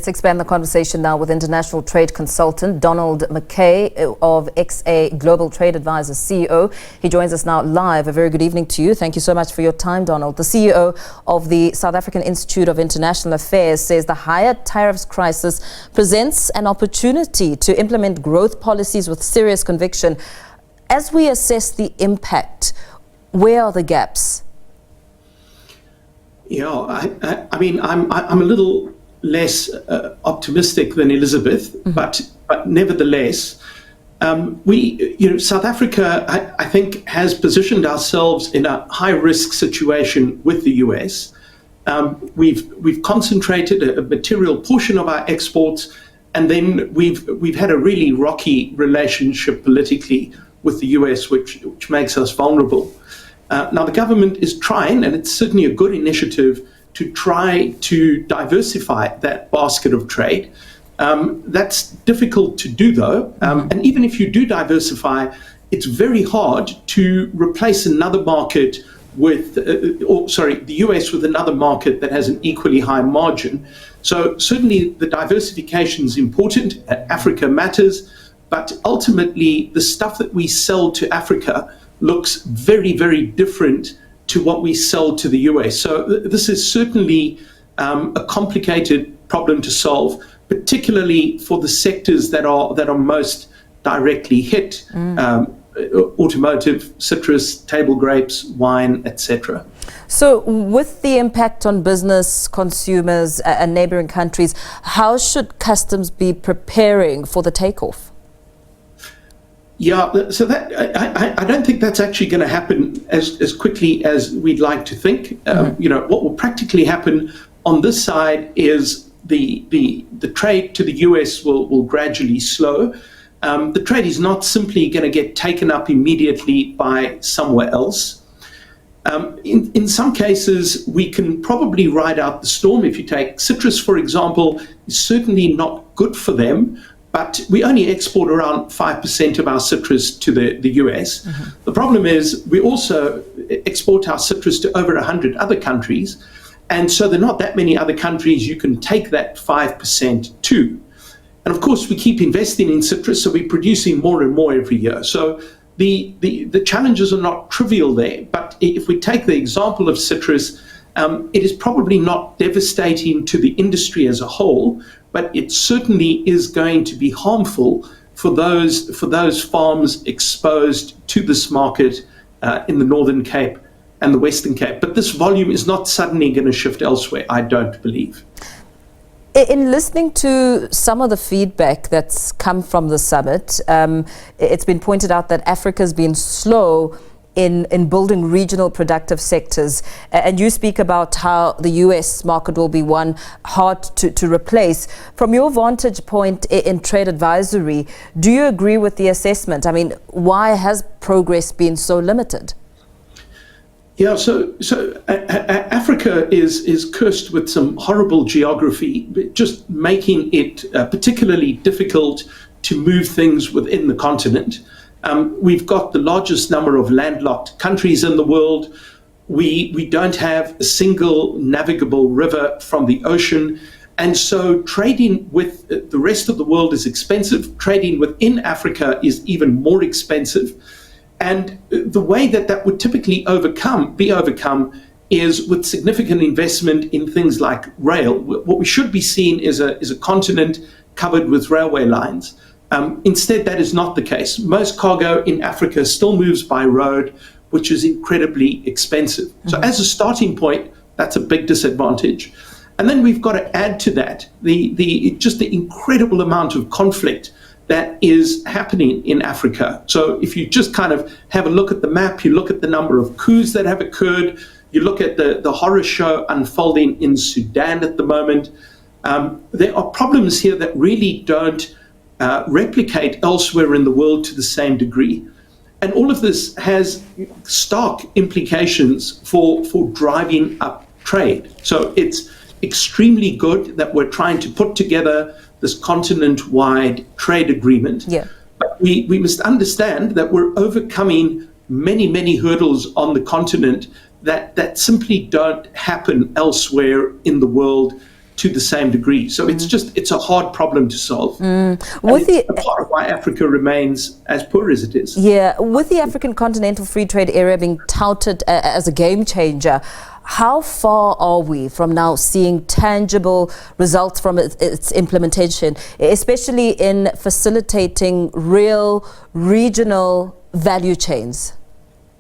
Let's expand the conversation now with international trade consultant Donald MacKay of XA Global Trade Advisors CEO. He joins us now live. A very good evening to you. Thank you so much for your time, Donald. The CEO of the South African Institute of International Affairs says the higher tariffs crisis presents an opportunity to implement growth policies with serious conviction. As we assess the impact, where are the gaps? Yeah, I mean, I'm a little less optimistic than Elizabeth, but nevertheless, South Africa, I think, has positioned ourselves in a high-risk situation with the US. We've concentrated a material portion of our exports, and then we've had a really rocky relationship politically with the US, which makes us vulnerable. Now, the government is trying, and it's certainly a good initiative, to try to diversify that basket of trade. That's difficult to do, though. And even if you do diversify, it's very hard to replace another market with, the US with another market that has an equally high margin. So certainly the diversification is important. Africa matters. But ultimately, the stuff that we sell to Africa looks very, very different to what we sell to the US. So this is certainly a complicated problem to solve, particularly for the sectors that are most directly hit: automotive, citrus, table grapes, wine, etc. So with the impact on business, consumers, and neighboring countries, how should customs be preparing for the takeoff? Yeah, so that I don't think that's actually going to happen as quickly as we'd like to think. What will practically happen on this side is the trade to the US will gradually slow. The trade is not simply going to get taken up immediately by somewhere else. In some cases, we can probably ride out the storm. If you take citrus, for example, it's certainly not good for them. But we only export around 5% of our citrus to the US. The problem is we also export our citrus to over 100 other countries. And so there are not that many other countries you can take that 5% to. And of course, we keep investing in citrus, so we're producing more and more every year. So the challenges are not trivial there. But if we take the example of citrus, it is probably not devastating to the industry as a whole, but it certainly is going to be harmful for those farms exposed to this market in the Northern Cape and the Western Cape. But this volume is not suddenly going to shift elsewhere, I don't believe. In listening to some of the feedback that's come from the summit, it's been pointed out that Africa's been slow in building regional productive sectors. And you speak about how the US market will be one hard to replace. From your vantage point in trade advisory, do you agree with the assessment? I mean, why has progress been so limited? Yeah, so Africa is cursed with some horrible geography, just making it particularly difficult to move things within the continent. We've got the largest number of landlocked countries in the world. We don't have a single navigable river from the ocean. And so trading with the rest of the world is expensive. Trading within Africa is even more expensive. And the way that would typically be overcome is with significant investment in things like rail. What we should be seeing is a continent covered with railway lines. Instead, that is not the case. Most cargo in Africa still moves by road, which is incredibly expensive. So as a starting point, that's a big disadvantage. And then we've got to add to that the incredible amount of conflict that is happening in Africa. So if you just kind of have a look at the map, you look at the number of coups that have occurred, you look at the horror show unfolding in Sudan at the moment, there are problems here that really don't replicate elsewhere in the world to the same degree. And all of this has stark implications for driving up trade. So it's extremely good that we're trying to put together this continent-wide trade agreement. Yeah. But we must understand that we're overcoming many, many hurdles on the continent that simply don't happen elsewhere in the world to the same degree. So it's a hard problem to solve. With It's a part of why Africa remains as poor as it is. Yeah, with the African Continental Free Trade Area being touted as a game changer, how far are we from now seeing tangible results from its implementation, especially in facilitating real regional value chains?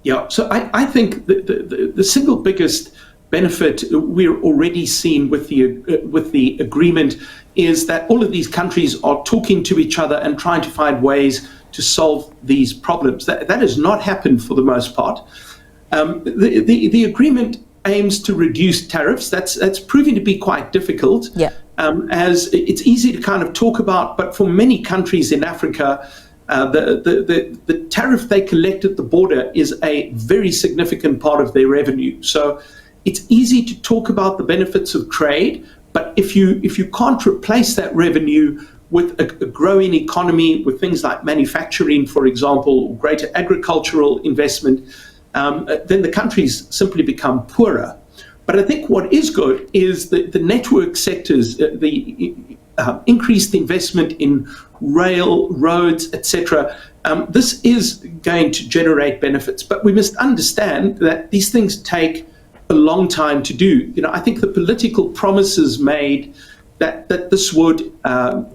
Yeah, so I think the single biggest benefit we're already seeing with the agreement is that all of these countries are talking to each other and trying to find ways to solve these problems. That has not happened for the most part. The agreement aims to reduce tariffs. That's proving to be quite difficult. Yeah. As it's easy to kind of talk about, but for many countries in Africa, the tariff they collect at the border is a very significant part of their revenue. So it's easy to talk about the benefits of trade, but if you can't replace that revenue with a growing economy, with things like manufacturing, for example, or greater agricultural investment, then the countries simply become poorer. But I think what is good is the network sectors, the increased investment in rail, roads, etc. This is going to generate benefits, but we must understand that these things take a long time to do. I think the political promises made that this would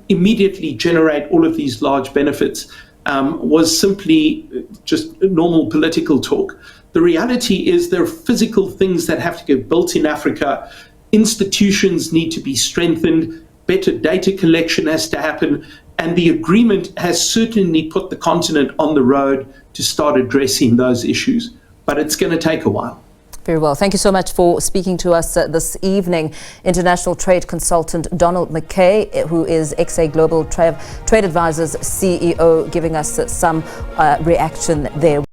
immediately generate all of these large benefits was simply just normal political talk. The reality is there are physical things that have to get built in Africa. Institutions need to be strengthened, better data collection has to happen, and the agreement has certainly put the continent on the road to start addressing those issues. But it's going to take a while. Very well. Thank you so much for speaking to us this evening. International trade consultant Donald MacKay, who is XA Global Trade Advisors CEO, giving us some reaction there.